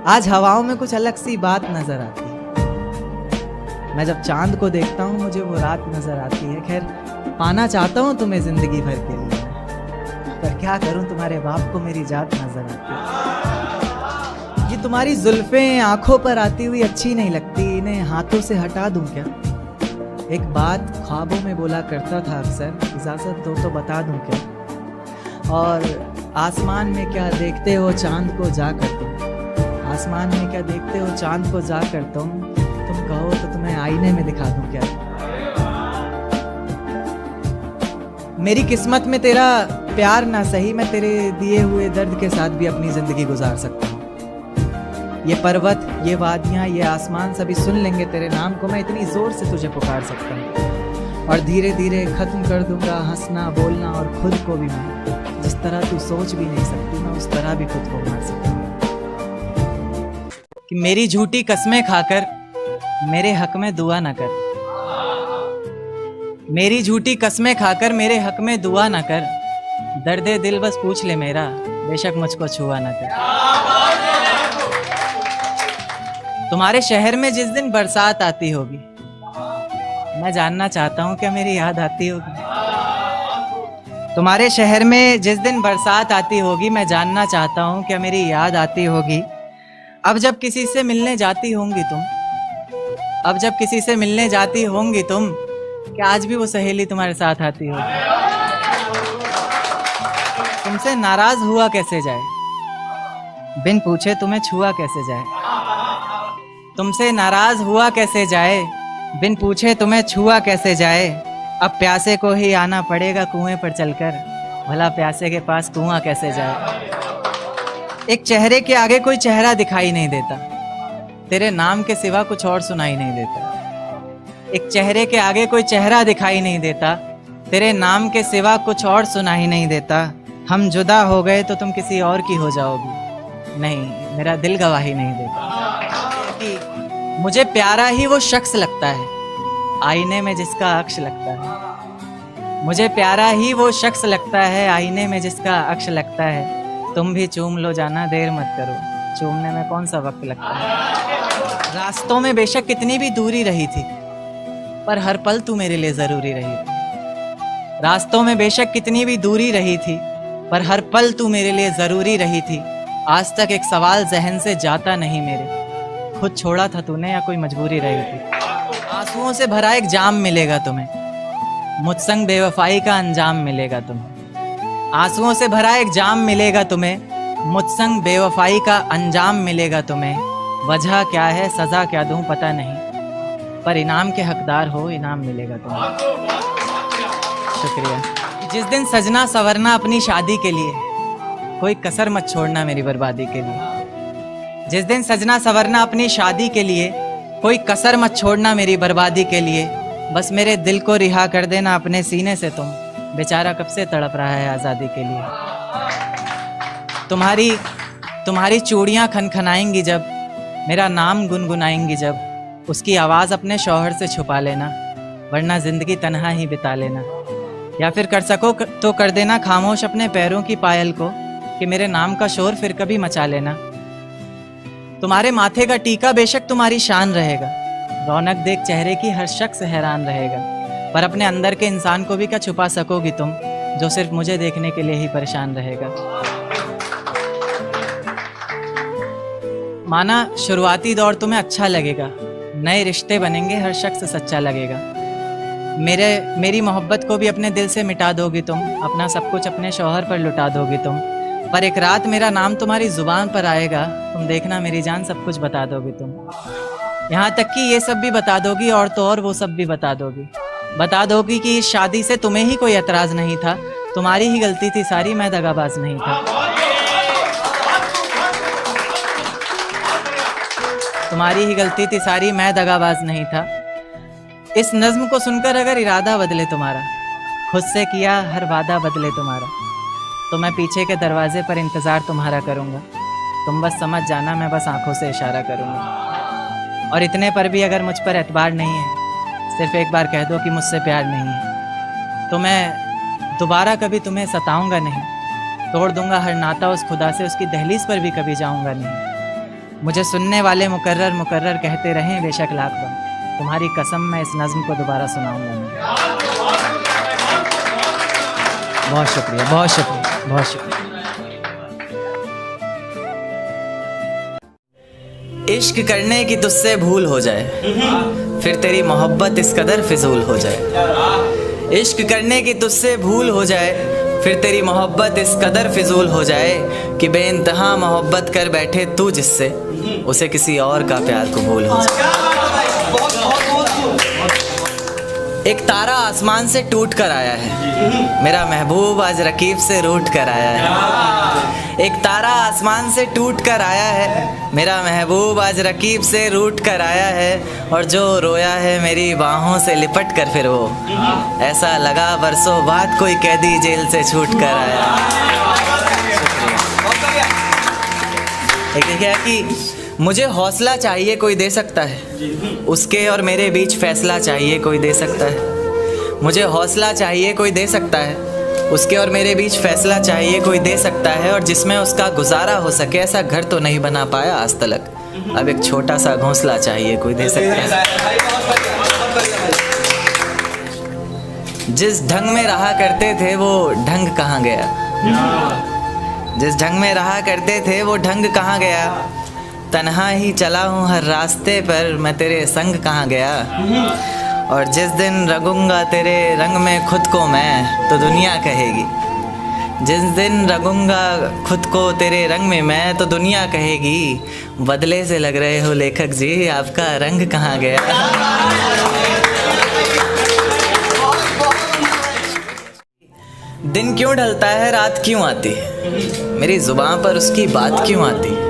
आज हवाओं में कुछ अलग सी बात नजर आती है। मैं जब चांद को देखता हूँ मुझे वो रात नजर आती है। खैर पाना चाहता हूँ तुम्हें जिंदगी भर के लिए, पर क्या करूँ तुम्हारे बाप को मेरी जात नजर आती है। ये तुम्हारी जुल्फें आंखों पर आती हुई अच्छी नहीं लगती, इन्हें हाथों से हटा दूं क्या? एक बात ख्वाबों में बोला करता था अक्सर, इजाजत दो तो बता दूं क्या? और आसमान में क्या देखते हो चांद को जा कर तुम, आसमान में क्या देखते हो चांद को जा कर तुम कहो तो तुम्हें आईने में दिखा दूं क्या? मेरी किस्मत में तेरा प्यार ना सही, मैं तेरे दिए हुए दर्द के साथ भी अपनी जिंदगी गुजार सकता हूँ। ये पर्वत, ये वादियाँ, ये आसमान सभी सुन लेंगे तेरे नाम को। मैं इतनी जोर से तुझे पुकार सकता हूँ और धीरे धीरे खत्म कर दूंगा हंसना बोलना, और खुद को भी मैं जिस तरह तू सोच भी नहीं सकती, मैं उस तरह भी खुद को मार सकता हूँ। कि मेरी झूठी कस्में खाकर मेरे हक में दुआ न कर, मेरी झूठी कस्में खाकर मेरे हक में दुआ न कर, दर्दे दिल बस पूछ ले मेरा, बेशक मुझको छुआ न कर। तुम्हारे शहर में जिस दिन बरसात आती होगी, मैं जानना चाहता हूँ क्या मेरी याद आती होगी? तुम्हारे शहर में जिस दिन बरसात आती होगी, मैं जानना चाहता हूँ क्या मेरी याद आती होगी? अब जब किसी से मिलने जाती होंगी तुम, अब जब किसी से मिलने जाती होंगी तुम, क्या आज भी वो सहेली तुम्हारे साथ आती होगी? तुमसे नाराज हुआ कैसे जाए, बिन पूछे तुम्हें छुआ कैसे जाए? तुमसे नाराज हुआ कैसे जाए, बिन पूछे तुम्हें छुआ कैसे जाए? अब प्यासे को ही आना पड़ेगा कुएं पर चलकर, भला प्यासे के पास कुआं कैसे जाए? एक चेहरे के आगे कोई चेहरा दिखाई नहीं देता, तेरे नाम के सिवा कुछ और सुनाई नहीं देता। एक चेहरे के आगे कोई चेहरा दिखाई नहीं देता, तेरे नाम के सिवा कुछ और सुनाई नहीं देता। हम जुदा हो गए तो तुम किसी और की हो जाओगी, नहीं मेरा दिल गवाही नहीं देता। कि मुझे प्यारा ही वो शख्स लगता है आईने में जिसका अक्ष लगता है, मुझे प्यारा ही वो शख्स लगता है आईने में जिसका अक्ष लगता है। तुम भी चूम लो जाना देर मत करो, चूमने में कौन सा वक्त लगता है। रास्तों में बेशक कितनी भी दूरी रही थी, पर हर पल तू मेरे लिए जरूरी रही थी। रास्तों में बेशक कितनी भी दूरी रही थी, पर हर पल तू मेरे लिए जरूरी रही थी। आज तक एक सवाल जहन से जाता नहीं मेरे, खुद छोड़ा था तूने या कोई मजबूरी रही थी? आंसुओं से भरा एक जाम मिलेगा तुम्हें, मुझ संग बेवफाई का अंजाम मिलेगा तुम्हें। आंसुओं से भरा एक जाम मिलेगा तुम्हें, मुझ संग बेवफाई का अंजाम मिलेगा तुम्हें। वजह क्या है सजा क्या दूं पता नहीं, पर इनाम के हकदार हो इनाम मिलेगा तुम्हें। शुक्रिया। जिस दिन सजना संवरना अपनी शादी के लिए, कोई कसर मत छोड़ना मेरी बर्बादी के लिए। जिस दिन सजना संवरना अपनी शादी के लिए, कोई कसर मत छोड़ना मेरी बर्बादी के लिए। बस मेरे दिल को रिहा कर देना अपने सीने से तुम, बेचारा कब से तड़प रहा है आज़ादी के लिए। तुम्हारी चूड़ियाँ खनखनाएंगी जब, मेरा नाम गुनगुनाएंगी जब, उसकी आवाज़ अपने शौहर से छुपा लेना, वरना ज़िंदगी तन्हा ही बिता लेना। या फिर कर सको तो कर देना खामोश अपने पैरों की पायल को, कि मेरे नाम का शोर फिर कभी मचा लेना। तुम्हारे माथे का टीका बेशक तुम्हारी शान रहेगा, रौनक देख चेहरे की हर शख्स हैरान रहेगा, पर अपने अंदर के इंसान को भी क्या छुपा सकोगी तुम, जो सिर्फ मुझे देखने के लिए ही परेशान रहेगा। माना शुरुआती दौर तुम्हें अच्छा लगेगा, नए रिश्ते बनेंगे हर शख्स सच्चा लगेगा। मेरी मोहब्बत को भी अपने दिल से मिटा दोगी तुम, अपना सब कुछ अपने शौहर पर लुटा दोगी तुम। पर एक रात मेरा नाम तुम्हारी जुबान पर आएगा, तुम देखना मेरी जान सब कुछ बता दोगी तुम। यहाँ तक कि ये सब भी बता दोगी और तो और वो सब भी बता दोगी कि इस शादी से तुम्हें ही कोई एतराज़ नहीं था, तुम्हारी ही गलती थी सारी, मैं दगाबाज नहीं था। तुम्हारी ही गलती थी सारी, मैं दगाबाज नहीं था। इस नज्म को सुनकर अगर इरादा बदले तुम्हारा, खुद से किया हर वादा बदले तुम्हारा, तो मैं पीछे के दरवाजे पर इंतज़ार तुम्हारा करूँगा। तुम बस समझ जाना, मैं बस आंखों से इशारा करूँगा। और इतने पर भी अगर मुझ पर एतबार नहीं है, सिर्फ एक बार कह दो कि मुझसे प्यार नहीं है, तो मैं दोबारा कभी तुम्हें सताऊंगा नहीं, तोड़ दूंगा हर नाता उस खुदा से, उसकी दहलीज पर भी कभी जाऊंगा नहीं। मुझे सुनने वाले मुकर्रर मुकर्रर कहते रहें बेशक लाख बार, तुम्हारी कसम मैं इस नज़्म को दोबारा सुनाऊंगा नहीं। बहुत शुक्रिया, बहुत शुक्रिया, बहुत शुक्रिया। इश्क करने की तुझसे भूल हो जाए, फिर तेरी मोहब्बत इस कदर फिजूल हो जाए। इश्क करने की तुझसे भूल हो जाए, फिर तेरी मोहब्बत इस कदर फिजूल हो जाए कि बेइंतहा मोहब्बत कर बैठे तू जिससे, उसे किसी और का प्यार कबूल हो जाए। एक तारा आसमान से टूट कर आया है, मेरा महबूब आज रकीब से रूठ कर आया है। एक तारा आसमान से टूट कर आया है, मेरा महबूब आज रकीब से रूठ कर आया है। और जो रोया है मेरी बाहों से लिपट कर, फिर वो ऐसा लगा बरसों बाद कोई कैदी जेल से छूट कर आया। एक देखिए कि मुझे हौसला चाहिए कोई दे सकता है, उसके और मेरे बीच फैसला चाहिए कोई दे सकता है। मुझे हौसला चाहिए कोई दे सकता है, उसके और मेरे बीच फैसला चाहिए कोई दे सकता है। और जिसमें उसका गुजारा हो सके, ऐसा घर तो नहीं बना पाया आज तलक, अब एक छोटा सा घोंसला चाहिए कोई दे सकता है। जिस ढंग में रहा करते थे वो ढंग कहाँ गया, जिस ढंग में रहा करते थे वो ढंग कहाँ गया। तन्हा ही चला हूँ हर रास्ते पर, मैं तेरे संग कहाँ गया। और जिस दिन रंगूंगा तेरे रंग में खुद को मैं, तो दुनिया कहेगी। जिस दिन रंगूंगा खुद को तेरे रंग में मैं, तो दुनिया कहेगी बदले से लग रहे हो लेखक जी, आपका रंग कहाँ गया। दिन क्यों ढलता है रात क्यों आती है, मेरी जुबान पर उसकी बात क्यों आती है।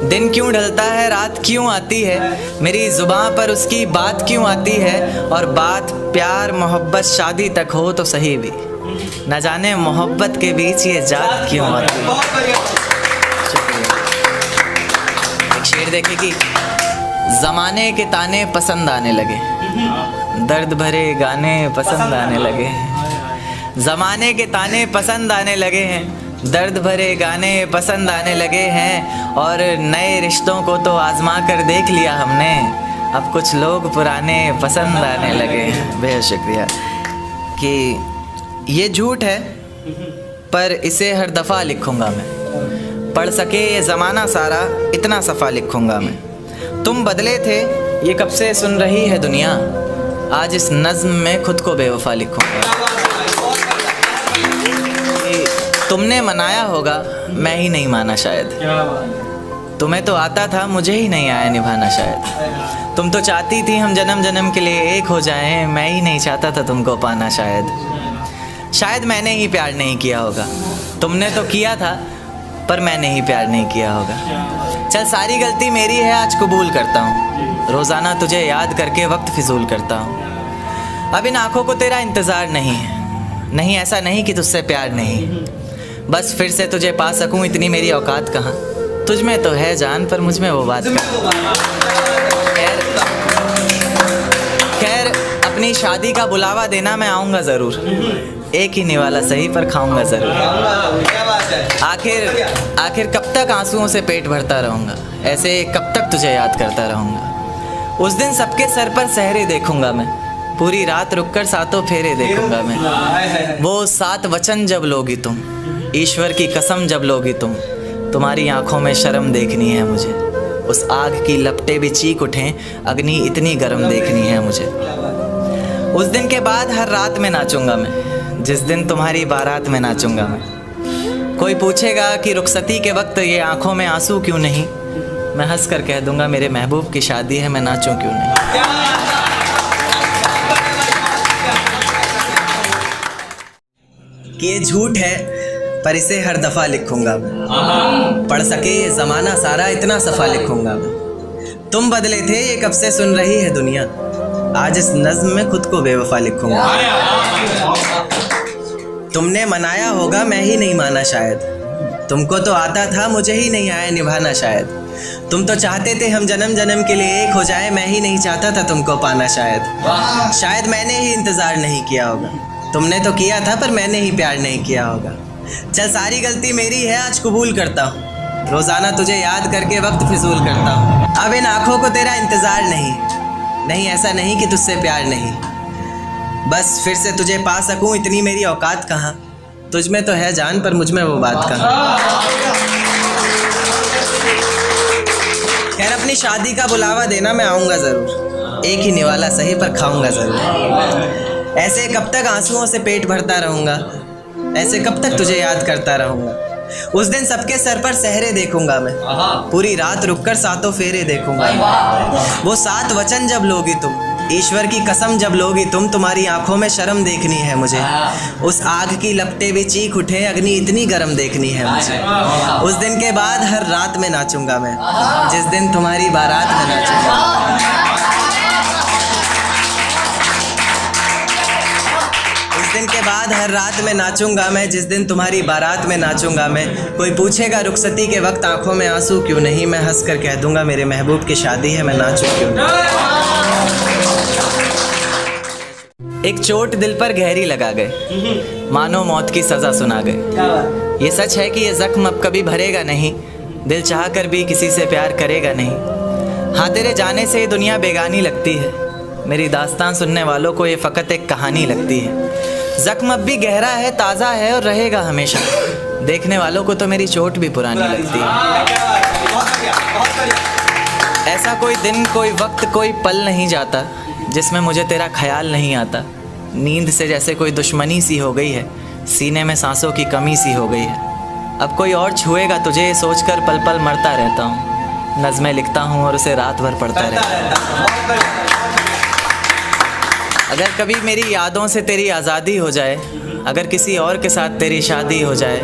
दिन क्यों ढलता है रात क्यों आती है, मेरी जुबान पर उसकी बात क्यों आती है। और बात प्यार मोहब्बत शादी तक हो तो सही भी, न जाने मोहब्बत के बीच ये जात क्यों आती है। एक शेर देखे कि ज़माने के ताने पसंद आने लगे, दर्द भरे गाने पसंद आने लगे। ज़माने के ताने पसंद आने लगे हैं, दर्द भरे गाने पसंद आने लगे हैं। और नए रिश्तों को तो आजमा कर देख लिया हमने, अब कुछ लोग पुराने पसंद आने लगे हैं। बेहद शुक्रिया। कि ये झूठ है पर इसे हर दफ़ा लिखूँगा मैं, पढ़ सके ये ज़माना सारा इतना सफ़ा लिखूँगा मैं। तुम बदले थे ये कब से सुन रही है दुनिया, आज इस नज़्म में खुद को बेवफा लिखूँगा। तुमने मनाया होगा मैं ही नहीं माना शायद, तुम्हें तो आता था मुझे ही नहीं आया निभाना शायद। तुम तो चाहती थी हम जन्म जन्म के लिए एक हो जाएं, मैं ही नहीं चाहता था तुमको पाना शायद। शायद मैंने ही प्यार नहीं किया होगा, तुमने तो किया था पर मैंने ही प्यार नहीं किया होगा। चल सारी गलती मेरी है आज कबूल करता हूँ, रोज़ाना तुझे याद करके वक्त फिजूल करता हूँ। अब इन आँखों को तेरा इंतज़ार नहीं है, नहीं ऐसा नहीं कि तुझसे प्यार नहीं, बस फिर से तुझे पा सकूं इतनी मेरी औकात कहाँ। तुझ में तो है जान पर मुझ में वो बात कहाँ। खैर अपनी शादी का बुलावा देना मैं आऊँगा ज़रूर, एक ही निवाला सही पर खाऊँगा ज़रूर। आखिर कब तक आंसुओं से पेट भरता रहूँगा, ऐसे कब तक तुझे याद करता रहूँगा। उस दिन सबके सर पर सहरे देखूँगा मैं, पूरी रात रुककर सातों फेरे देखूँगा मैं। वो 7 वचन जब लोगी तुम, ईश्वर की कसम जब लोगी तुम, तुम्हारी आंखों में शर्म देखनी है मुझे। उस आग की लपटें भी चीख उठें, अग्नि इतनी गर्म देखनी है मुझे। उस दिन के बाद हर रात में नाचूंगा मैं, जिस दिन तुम्हारी बारात में नाचूंगा मैं। कोई पूछेगा कि रुखसती के वक्त ये आंखों में आंसू क्यों नहीं, मैं हंस कर कह दूंगा मेरे महबूब की शादी है, मैं नाचूं क्यों नहीं। कि ये झूठ है पर इसे हर दफ़ा लिखूंगा मैं, पढ़ सके ये ज़माना सारा इतना सफ़ा लिखूंगा मैं। तुम बदले थे ये कब से सुन रही है दुनिया, आज इस नज़्म में खुद को बेवफा लिखूंगा। तुमने मनाया होगा मैं ही नहीं माना शायद, तुमको तो आता था मुझे ही नहीं आया निभाना शायद। तुम तो चाहते थे हम जन्म जन्म के लिए एक हो जाए, मैं ही नहीं चाहता था तुमको पाना शायद। शायद मैंने ही इंतज़ार नहीं किया होगा, तुमने तो किया था पर मैंने ही प्यार नहीं किया होगा। चल सारी गलती मेरी है आज कबूल करता हूँ, रोजाना तुझे याद करके वक्त फिजूल करता हूँ। अब इन आँखों को तेरा इंतज़ार नहीं, नहीं ऐसा नहीं कि तुझसे प्यार नहीं, बस फिर से तुझे पा सकूँ इतनी मेरी औकात कहाँ। तुझ में तो है जान पर मुझ में वो बात कहाँ। खैर अपनी शादी का बुलावा देना, मैं आऊँगा ज़रूर, एक ही निवाला सही पर खाऊँगा ज़रूर। ऐसे कब तक आंसुओं से पेट भरता रहूँगा, ऐसे कब तक तुझे याद करता रहूँगा। उस दिन सबके सर पर सहरे देखूंगा मैं, पूरी रात रुककर सातों फेरे देखूंगा। वो 7 वचन जब लोगी तुम, ईश्वर की कसम जब लोगी तुम, तुम्हारी आंखों में शर्म देखनी है मुझे। उस आग की लपटें भी चीख उठे, अग्नि इतनी गर्म देखनी है मुझे। उस दिन के बाद हर रात में नाचूंगा मैं, जिस दिन तुम्हारी बारात में नाचूंगा। दिन के बाद हर रात में नाचूंगा मैं, जिस दिन तुम्हारी बारात में नाचूंगा मैं। कोई पूछेगा रुखसती के वक्त आंखों में आंसू क्यों नहीं, मैं हंस कर कह दूंगा मेरे महबूब की शादी है, मैं नाचूं क्यों नहीं। एक चोट दिल पर गहरी लगा गए, मानो मौत की सजा सुना गए। ये सच है कि ये जख्म अब कभी भरेगा नहीं, दिल चाह कर भी किसी से प्यार करेगा नहीं। हाँ तेरे जाने से ये दुनिया बेगानी लगती है, मेरी दास्तान सुनने वालों को ये फ़कत एक कहानी लगती है। जख्म अब भी गहरा है, ताज़ा है और रहेगा हमेशा, देखने वालों को तो मेरी चोट भी पुरानी लगती है। ऐसा कोई दिन, कोई वक्त, कोई पल नहीं जाता जिसमें मुझे तेरा ख्याल नहीं आता। नींद से जैसे कोई दुश्मनी सी हो गई है, सीने में सांसों की कमी सी हो गई है। अब कोई और छुएगा तुझे सोचकर पल पल मरता रहता हूँ। नज़में लिखता हूँ और उसे रात भर पढ़ता रहता हूँ। अगर कभी मेरी यादों से तेरी आज़ादी हो जाए, अगर किसी और के साथ तेरी शादी हो जाए,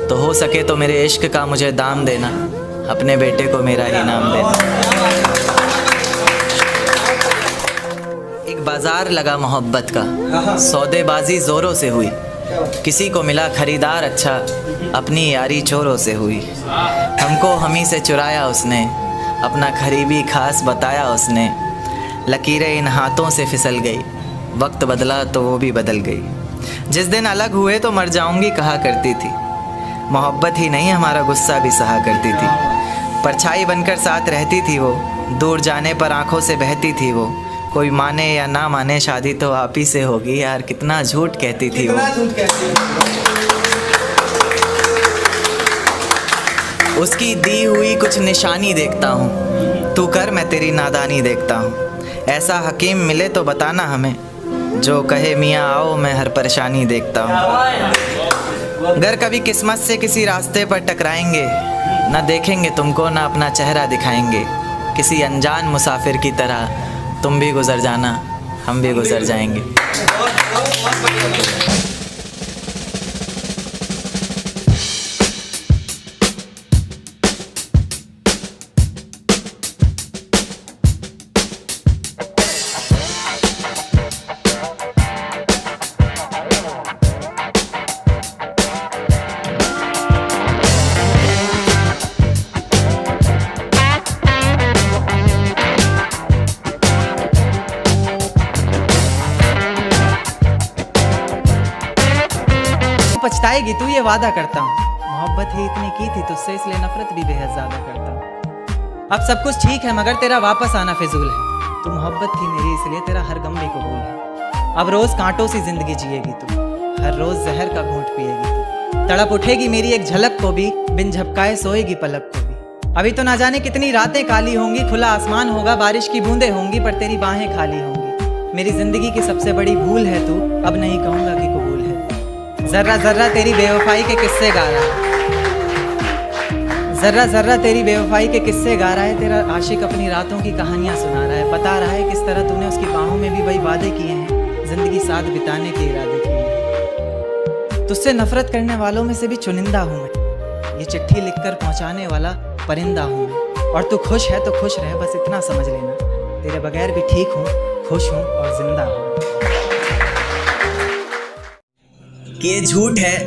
तो हो सके तो मेरे इश्क का मुझे दाम देना, अपने बेटे को मेरा ही नाम देना। एक बाजार लगा मोहब्बत का, सौदेबाजी ज़ोरों से हुई, किसी को मिला खरीदार अच्छा, अपनी यारी चोरों से हुई। हमको हमी से चुराया उसने, अपना खरीबी खास बताया उसने। लकीरें इन हाथों से फिसल गई, वक्त बदला तो वो भी बदल गई। जिस दिन अलग हुए तो मर जाऊंगी कहा करती थी, मोहब्बत ही नहीं हमारा गुस्सा भी सहा करती थी। परछाई बनकर साथ रहती थी वो, दूर जाने पर आंखों से बहती थी वो। कोई माने या ना माने शादी तो आप ही से होगी, यार कितना झूठ कहती थी वो। उसकी दी हुई कुछ निशानी देखता हूँ, तू कर मैं तेरी नादानी देखता हूँ। ऐसा हकीम मिले तो बताना हमें, जो कहे मियाँ आओ मैं हर परेशानी देखता हूँ। अगर कभी किस्मत से किसी रास्ते पर टकराएंगे, ना देखेंगे तुमको ना अपना चेहरा दिखाएंगे। किसी अनजान मुसाफिर की तरह तुम भी गुजर जाना, हम भी गुजर जाएंगे। पछताएगी तू ये वादा करता हूँ, मोहब्बत ही इतनी की थी तुझसे इसलिए नफरत भी बेहद ज्यादा करता हूँ। अब सब कुछ ठीक है मगर तेरा वापस आना फिजूल है, तू मोहब्बत थी मेरी इसलिए तेरा हर गम भी कबूल है। अब रोज कांटों सी जिंदगी जिएगी तू, हर रोज जहर का घूंट पिएगी तू। तड़प उठेगी मेरी एक झलक को भी, बिन झपकाए सोएगी पलक को भी। अभी तो ना जाने कितनी रातें काली होंगी, खुला आसमान होगा बारिश की बूंदें होंगी, पर तेरी बाहें खाली होंगी। मेरी जिंदगी की सबसे बड़ी भूल है तू, अब नहीं कहूँगा कि कबूल है। जर्रा जर्रा तेरी बेवफाई के किस्से गा रहा है, जर्रा जर्रा तेरी बेवफाई के किस्से गा रहा है। तेरा आशिक अपनी रातों की कहानियां सुना रहा है, बता रहा है किस तरह तूने उसकी बाहों में भी वही वादे किए हैं, जिंदगी साथ बिताने के इरादे किए हैं। तुझसे नफरत करने वालों में से भी चुनिंदा हूँ मैं, ये चिट्ठी लिखकर पहुँचाने वाला परिंदा हूँ मैं। और तू खुश है तो खुश रहे, बस इतना समझ लेना, तेरे बगैर भी ठीक हूँ, खुश हूँ और जिंदा हूँ। कि ये झूठ है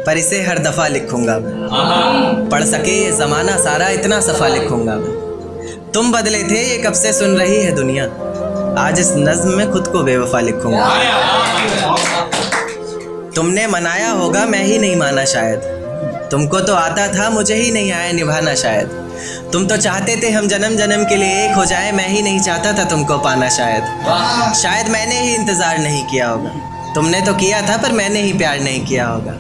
पर इसे हर दफ़ा लिखूंगा मैं, पढ़ सके ये ज़माना सारा इतना सफ़ा लिखूंगा मैं। तुम बदले थे ये कब से सुन रही है दुनिया, आज इस नज़्म में खुद को बेवफा लिखूंगा। तुमने मनाया होगा मैं ही नहीं माना शायद, तुमको तो आता था, मुझे ही नहीं आया निभाना शायद। तुम तो चाहते थे हम जन्म जन्म के लिए एक हो जाए, मैं ही नहीं चाहता था तुमको पाना शायद। शायद मैंने ही इंतज़ार नहीं किया होगा, तुमने तो किया था पर मैंने ही प्यार नहीं किया होगा।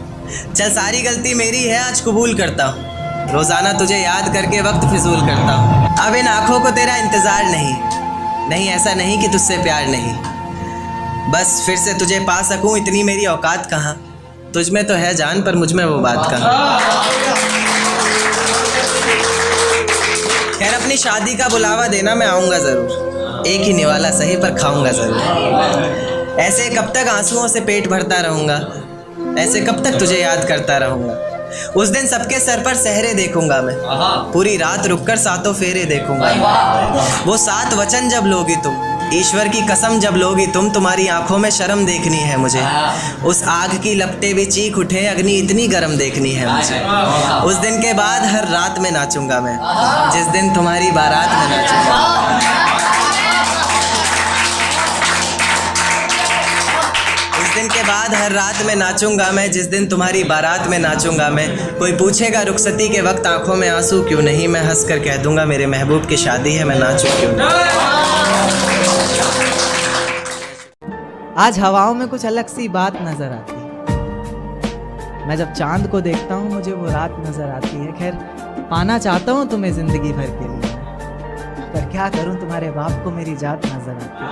चल सारी गलती मेरी है, आज कबूल करता हूँ। रोज़ाना तुझे याद करके वक्त फिजूल करता हूँ। अब इन आँखों को तेरा इंतज़ार नहीं, ऐसा नहीं कि तुझसे प्यार नहीं। बस फिर से तुझे पा सकूँ इतनी मेरी औकात कहाँ। तुझ में तो है जान पर मुझ में वो बात कहाँ। खैर अपनी शादी का बुलावा देना, मैं आऊँगा ज़रूर। एक ही निवाला सही पर खाऊँगा ज़रूर। ऐसे कब तक आंसुओं से पेट भरता रहूँगा, ऐसे कब तक तुझे याद करता रहूँगा। उस दिन सबके सर पर सहरे देखूंगा मैं, पूरी रात रुककर सातों फेरे देखूंगा। वो 7 वचन जब लोगी तुम, ईश्वर की कसम जब लोगी तुम, तुम्हारी आंखों में शर्म देखनी है मुझे। उस आग की लपटें भी चीख उठे, अग्नि इतनी गर्म देखनी है मुझे। उस दिन के बाद हर रात में नाचूंगा मैं, जिस दिन तुम्हारी बारात में नाचूंगा। दिन के बाद हर रात में नाचूंगा मैं, जिस दिन तुम्हारी बारात में नाचूंगा मैं। कोई पूछेगा रुखसती के वक्त आंखों में आंसू क्यों नहीं, मैं हंस कर कह दूंगा मेरे महबूब की शादी है, मैं नाचूं क्यों नहीं। आज हवाओं में कुछ अलग सी बात नजर आती है। मैं जब चांद को देखता हूँ मुझे वो रात नजर आती है। खैर पाना चाहता हूँ तुम्हें जिंदगी भर के लिए, पर क्या करूँ तुम्हारे बाप को मेरी जात नजर आती है।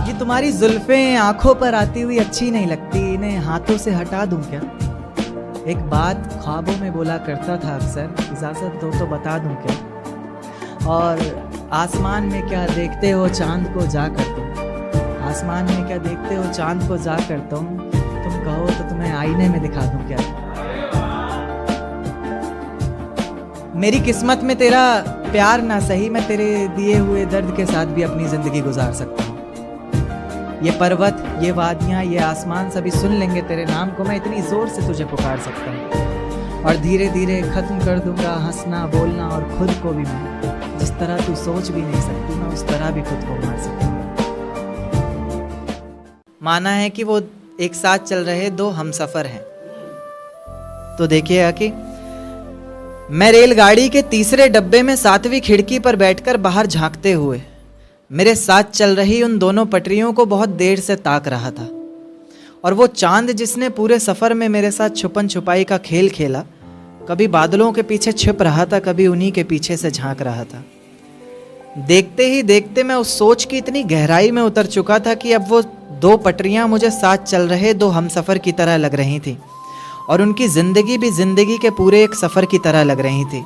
ये तुम्हारी जुल्फें आंखों पर आती हुई अच्छी नहीं लगती, इन्हें हाथों से हटा दूं क्या। एक बात ख्वाबों में बोला करता था अक्सर, इजाजत दो तो बता दूं क्या। और आसमान में क्या देखते हो चांद को जाकर तुम, आसमान में क्या देखते हो चांद को जाकर तुम कहो तो तुम्हें आईने में दिखा दूं क्या। मेरी किस्मत में तेरा प्यार ना सही, मैं तेरे दिए हुए दर्द के साथ भी अपनी जिंदगी गुजार सकता हूँ। ये पर्वत, ये वादियाँ, ये आसमान सभी सुन लेंगे तेरे नाम को, मैं इतनी ज़ोर से तुझे पुकार सकता हूँ। और धीरे धीरे ख़त्म कर दूंगा हंसना बोलना, और खुद को भी मैं जिस तरह तू सोच भी नहीं सकती, मैं उस तरह भी खुद को मार सकता हूँ। माना है कि वो एक साथ चल रहे 2 हमसफ़र हैं। तो देखिएगा कि मैं रेलगाड़ी के तीसरे डब्बे में 7वीं खिड़की पर बैठकर बाहर झांकते हुए मेरे साथ चल रही उन दोनों पटरियों को बहुत देर से ताक रहा था। और वो चांद जिसने पूरे सफ़र में मेरे साथ छुपन छुपाई का खेल खेला, कभी बादलों के पीछे छिप रहा था, कभी उन्हीं के पीछे से झांक रहा था। देखते ही देखते मैं उस सोच की इतनी गहराई में उतर चुका था कि अब वो 2 पटरियां मुझे साथ चल रहे 2 हमसफ़र की तरह लग रही थी, और उनकी ज़िंदगी भी ज़िंदगी के पूरे एक सफ़र की तरह लग रही थी।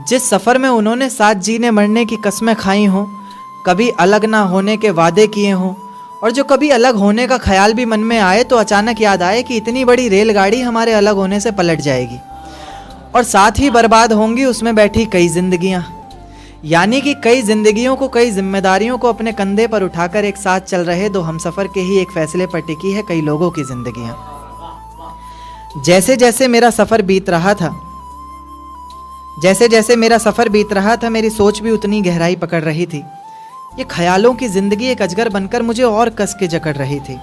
जिस सफ़र में उन्होंने साथ जीने मरने की कस्में खाई हों, कभी अलग ना होने के वादे किए हों, और जो कभी अलग होने का ख्याल भी मन में आए तो अचानक याद आए कि इतनी बड़ी रेलगाड़ी हमारे अलग होने से पलट जाएगी, और साथ ही बर्बाद होंगी उसमें बैठी कई जिंदगियां। यानी कि कई जिंदगियों को, कई जिम्मेदारियों को अपने कंधे पर उठाकर एक साथ चल रहे 2 हमसफ़र के ही एक फैसले पर टिकी है कई लोगों की जिंदगियां। जैसे जैसे मेरा सफ़र बीत रहा था, मेरी सोच भी उतनी गहराई पकड़ रही थी। ये ख्यालों की ज़िंदगी एक अजगर बनकर मुझे और कस के जकड़ रही थी।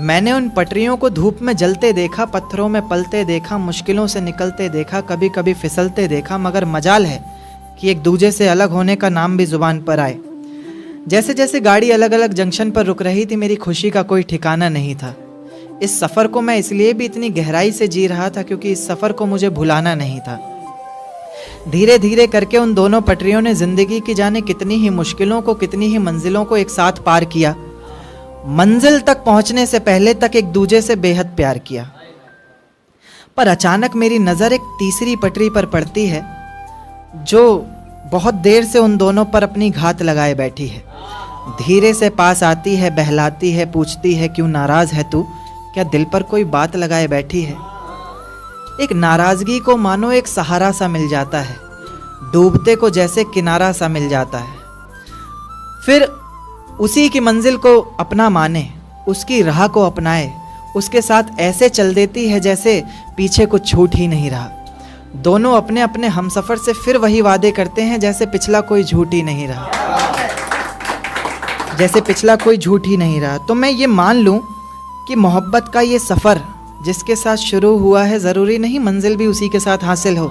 मैंने उन पटरियों को धूप में जलते देखा, पत्थरों में पलते देखा, मुश्किलों से निकलते देखा, कभी कभी फिसलते देखा, मगर मजाल है कि एक दूजे से अलग होने का नाम भी ज़ुबान पर आए। जैसे जैसे गाड़ी अलग अलग जंक्शन पर रुक रही थी, मेरी खुशी का कोई ठिकाना नहीं था। इस सफ़र को मैं इसलिए भी इतनी गहराई से जी रहा था क्योंकि इस सफ़र को मुझे भुलाना नहीं था। धीरे धीरे करके उन दोनों पटरियों ने जिंदगी की जाने कितनी ही मुश्किलों को, कितनी ही मंजिलों को एक साथ पार किया। मंजिल तक पहुंचने से पहले तक एक दूजे से बेहद प्यार किया। पर अचानक मेरी नज़र एक तीसरी पटरी पर पड़ती है जो बहुत देर से उन दोनों पर अपनी घात लगाए बैठी है। धीरे से पास आती है, बहलाती है, पूछती है क्यों नाराज़ है तू, क्या दिल पर कोई बात लगाए बैठी है। एक नाराज़गी को मानो एक सहारा सा मिल जाता है, डूबते को जैसे किनारा सा मिल जाता है। फिर उसी की मंजिल को अपना माने, उसकी राह को अपनाए, उसके साथ ऐसे चल देती है जैसे पीछे कुछ छूट ही नहीं रहा। दोनों अपने अपने हमसफ़र से फिर वही वादे करते हैं जैसे पिछला कोई झूठ ही नहीं रहा, जैसे पिछला कोई झूठ ही नहीं रहा। तो मैं ये मान लूँ कि मोहब्बत का ये सफ़र जिसके साथ शुरू हुआ है ज़रूरी नहीं मंजिल भी उसी के साथ हासिल हो।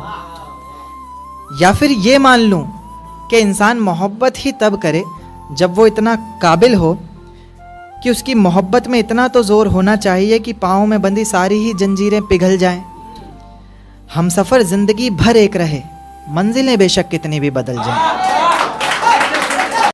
या फिर ये मान लूँ कि इंसान मोहब्बत ही तब करे जब वो इतना काबिल हो कि उसकी मोहब्बत में इतना तो ज़ोर होना चाहिए कि पाँव में बंधी सारी ही जंजीरें पिघल जाएं। हम सफ़र ज़िंदगी भर एक रहे, मंजिलें बेशक कितनी भी बदल जाएं।